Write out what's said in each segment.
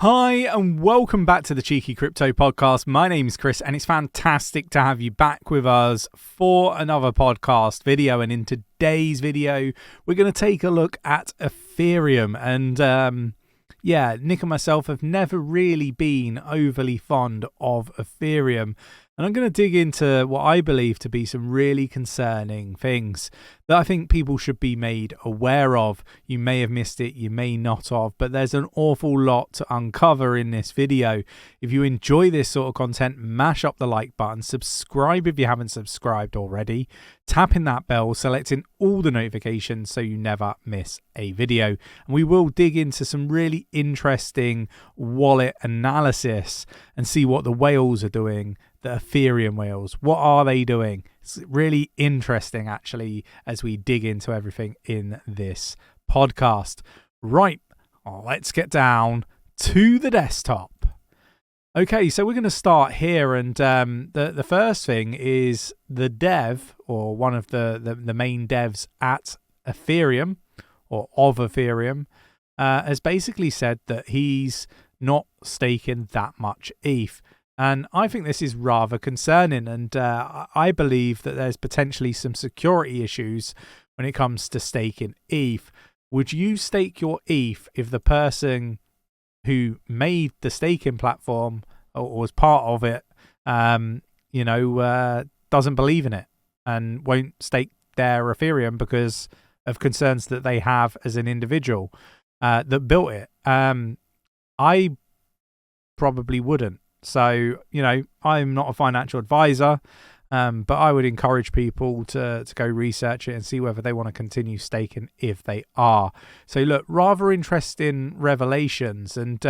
Hi and welcome back to the Cheeky Crypto Podcast. My name's Chris and it's fantastic to have you back with us for another podcast video. And in today's video, we're going to take a look at Ethereum. And Nick and myself have never really been overly fond of Ethereum. And I'm going to dig into what I believe to be some really concerning things that I think people should be made aware of. You may have missed it, you may not have, but there's an awful lot to uncover in this video. If you enjoy this sort of content, mash up the like button, subscribe if you haven't subscribed already, tapping that bell, selecting all the notifications so you never miss a video. And we will dig into some really interesting wallet analysis and see what the whales are doing. The Ethereum whales, what are they doing? It's really interesting actually as we dig into everything in this podcast. Right, let's get down to the desktop. Okay, so we're going to start here, and the first thing is the dev, or one of the main devs at Ethereum, or of Ethereum, has basically said that he's not staking that much ETH. And I think this is rather concerning, and I believe that there's potentially some security issues when it comes to staking ETH. Would you stake your ETH if the person who made the staking platform or was part of it, doesn't believe in it and won't stake their Ethereum because of concerns that they have as an individual that built it? I probably wouldn't. So, I'm not a financial advisor, but I would encourage people to go research it and see whether they want to continue staking if they are. So, look, rather interesting revelations. And,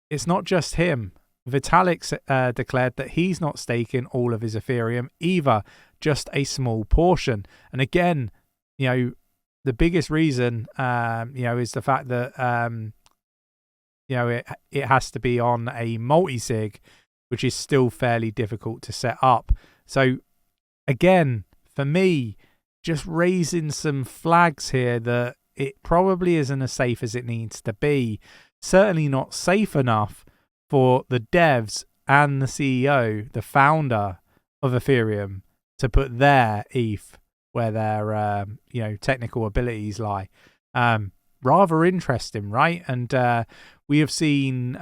it's not just him. Vitalik declared that he's not staking all of his Ethereum either, just a small portion. And again, the biggest reason, is the fact that... it has to be on a multi-sig, which is still fairly difficult to set up. So, again, for me, just raising some flags here that it probably isn't as safe as it needs to be. Certainly not safe enough for the devs and the CEO, the founder of Ethereum, to put their ETH where their, technical abilities lie. Rather interesting, right? And we have seen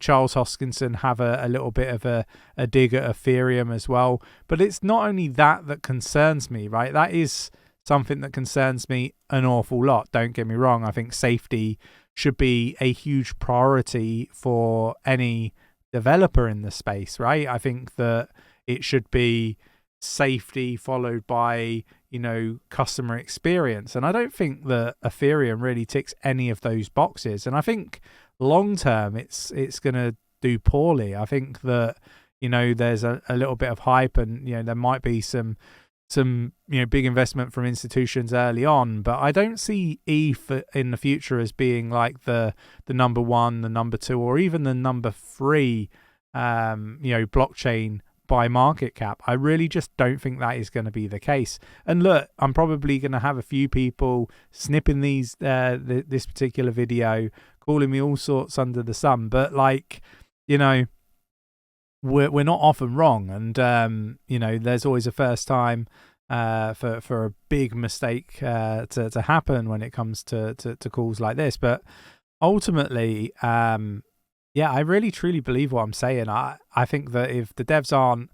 Charles Hoskinson have a little bit of a dig at Ethereum as well. But it's not only that concerns me, right? That is something that concerns me an awful lot. Don't get me wrong. I think safety should be a huge priority for any developer in the space, right? I think that it should be safety followed by customer experience, and I don't think that Ethereum really ticks any of those boxes. And I think long term it's going to do poorly. I think that there's a little bit of hype, and there might be some big investment from institutions early on, but I don't see ETH in the future as being like the number one, the number two, or even the number three blockchain by market cap. I really just don't think that is going to be the case. And look, I'm probably going to have a few people snipping this particular video, calling me all sorts under the sun, but we're not often wrong, and there's always a first time for a big mistake to happen when it comes to calls like this. But ultimately, I really truly believe what I'm saying. I think that if the devs aren't,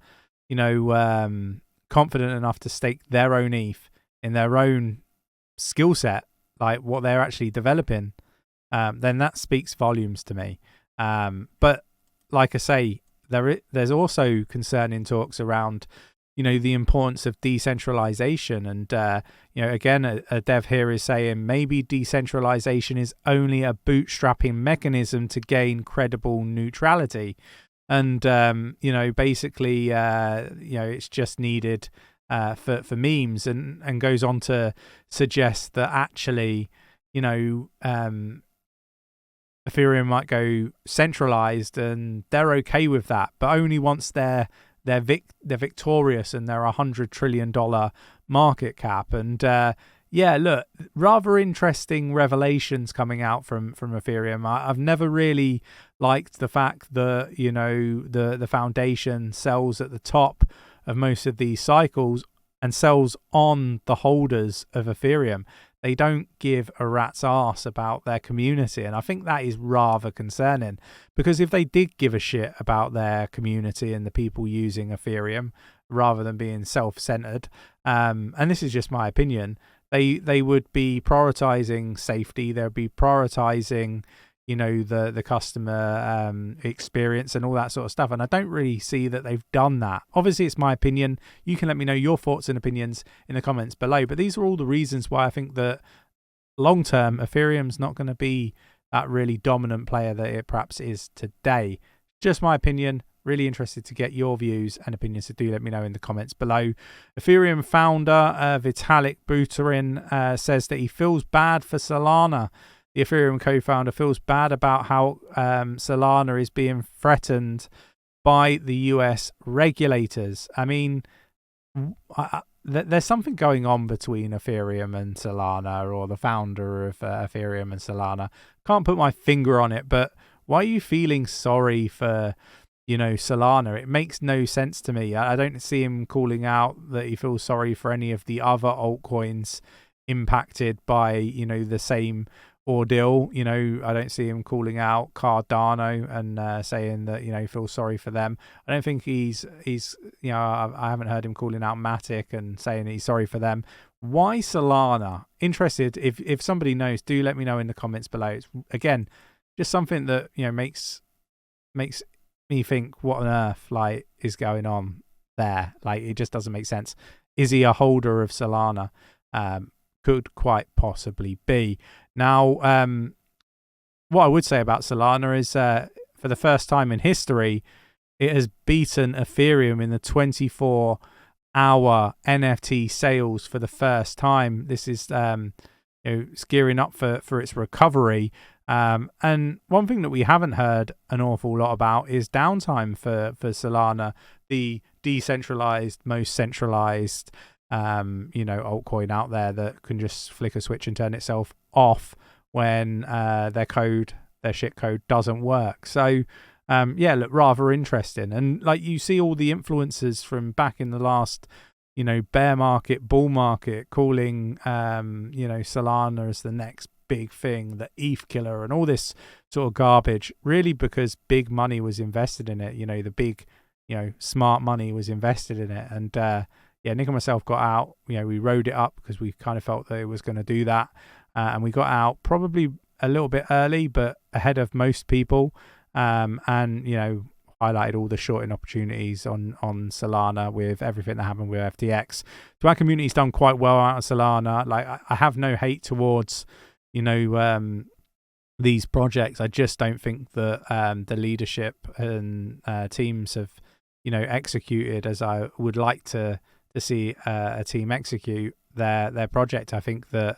confident enough to stake their own ETH in their own skill set, like what they're actually developing, then that speaks volumes to me. But like I say, there's also concerning talks around, the importance of decentralization. And, again, a dev here is saying maybe decentralization is only a bootstrapping mechanism to gain credible neutrality. And, basically, it's just needed for memes, and goes on to suggest that actually, Ethereum might go centralized and they're okay with that, but only once they're victorious and they're $100 trillion market cap. And Yeah, look, rather interesting revelations coming out from Ethereum. I've never really liked the fact that, the foundation sells at the top of most of these cycles and sells on the holders of Ethereum. They don't give a rat's arse about their community, and I think that is rather concerning, because if they did give a shit about their community and the people using Ethereum rather than being self-centered, and this is just my opinion, they would be prioritizing safety. They'll be prioritizing, the customer experience and all that sort of stuff. And I don't really see that they've done that. Obviously, it's my opinion. You can let me know your thoughts and opinions in the comments below. But these are all the reasons why I think that long term, Ethereum's not going to be that really dominant player that it perhaps is today. Just my opinion. Really interested to get your views and opinions, so do let me know in the comments below. Ethereum founder 𝗕𝗘𝗪𝗔𝗡𝗧𝗏 says that he feels bad for Solana. The Ethereum co-founder feels bad about how Solana is being threatened by the US regulators. I mean, there's something going on between Ethereum and Solana, or the founder of Ethereum and Solana. Can't put my finger on it, but why are you feeling sorry for Solana? It makes no sense to me. I don't see him calling out that he feels sorry for any of the other altcoins impacted by, the same ordeal. I don't see him calling out Cardano and saying that, he feels sorry for them. I don't think he's I haven't heard him calling out Matic and saying that he's sorry for them. Why Solana? Interested. If somebody knows, do let me know in the comments below. It's, again, just something that, makes me think, what on earth is going on there? It just doesn't make sense. Is he a holder of Solana? Could quite possibly be. Now, what I would say about Solana is, for the first time in history, it has beaten Ethereum in the 24-hour NFT sales for the first time. This is it's gearing up for its recovery. And one thing that we haven't heard an awful lot about is downtime for Solana, the decentralized, most centralized altcoin out there that can just flick a switch and turn itself off when their shit code doesn't work. So look, rather interesting. And you see all the influencers from back in the last bear market, bull market, calling Solana as the next big thing, the ETH killer, and all this sort of garbage, really because big money was invested in it. The big smart money was invested in it. And Nick and myself got out. We rode it up because we kind of felt that it was going to do that, and we got out probably a little bit early, but ahead of most people, and highlighted all the shorting opportunities on Solana with everything that happened with FTX. So our community's done quite well out of Solana. I have no hate towards these projects. I just don't think that the leadership and teams have executed as I would like to see a team execute their project. I think that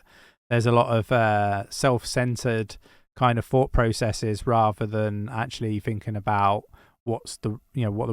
there's a lot of self-centered kind of thought processes rather than actually thinking about what the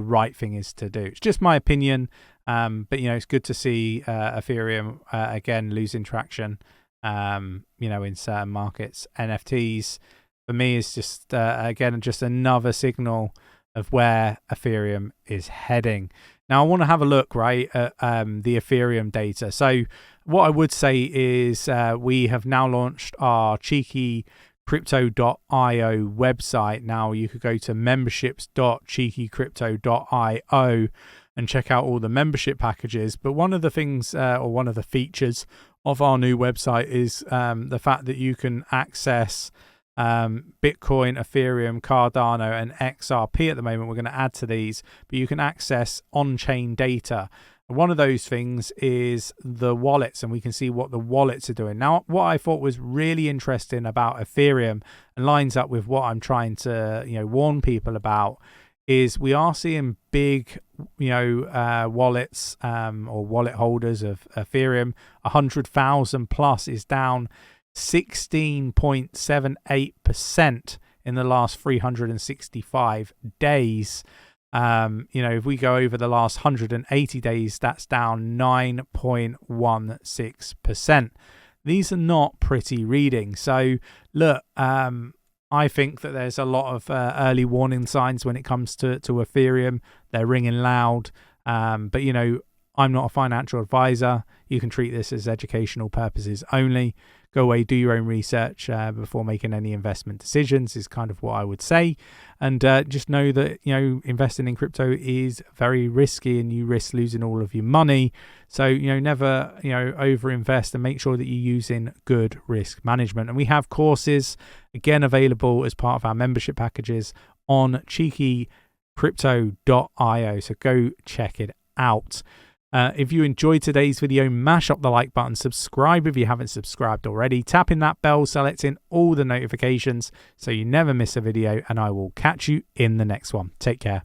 right thing is to do. It's just my opinion, but it's good to see Ethereum again losing traction in certain markets. NFTs for me is just again just another signal of where Ethereum is heading. Now I want to have a look at the Ethereum data. So what I would say is we have now launched our 𝗕𝗘𝗪𝗀𝗀.io website. Now you could go to memberships.𝗕𝗘𝗪𝗀𝗀.io and check out all the membership packages. But one of the things or one of the features of our new website is the fact that you can access Bitcoin, Ethereum, Cardano, and XRP at the moment. We're going to add to these, but you can access on-chain data. One of those things is the wallets, and we can see what the wallets are doing. Now, what I thought was really interesting about Ethereum and lines up with what I'm trying to warn people about is we are seeing big wallets or wallet holders of Ethereum. 100,000 plus is down 16.78% in the last 365 days. If we go over the last 180 days, that's down 9.16%. these are not pretty reading. So look, I think that there's a lot of early warning signs when it comes to Ethereum. They're ringing loud. But, you know, I'm not a financial advisor. You can treat this as educational purposes only. Go away, do your own research before making any investment decisions is kind of what I would say. And just know that, you know, investing in crypto is very risky and you risk losing all of your money. So, you know, never, you know, overinvest, and make sure that you're using good risk management. And we have courses, again, available as part of our membership packages on 𝗕𝗘𝗪𝗀𝗀.io. So go check it out. If you enjoyed today's video, mash up the like button, subscribe if you haven't subscribed already, tap in that bell, selecting all the notifications so you never miss a video, and I will catch you in the next one. Take care.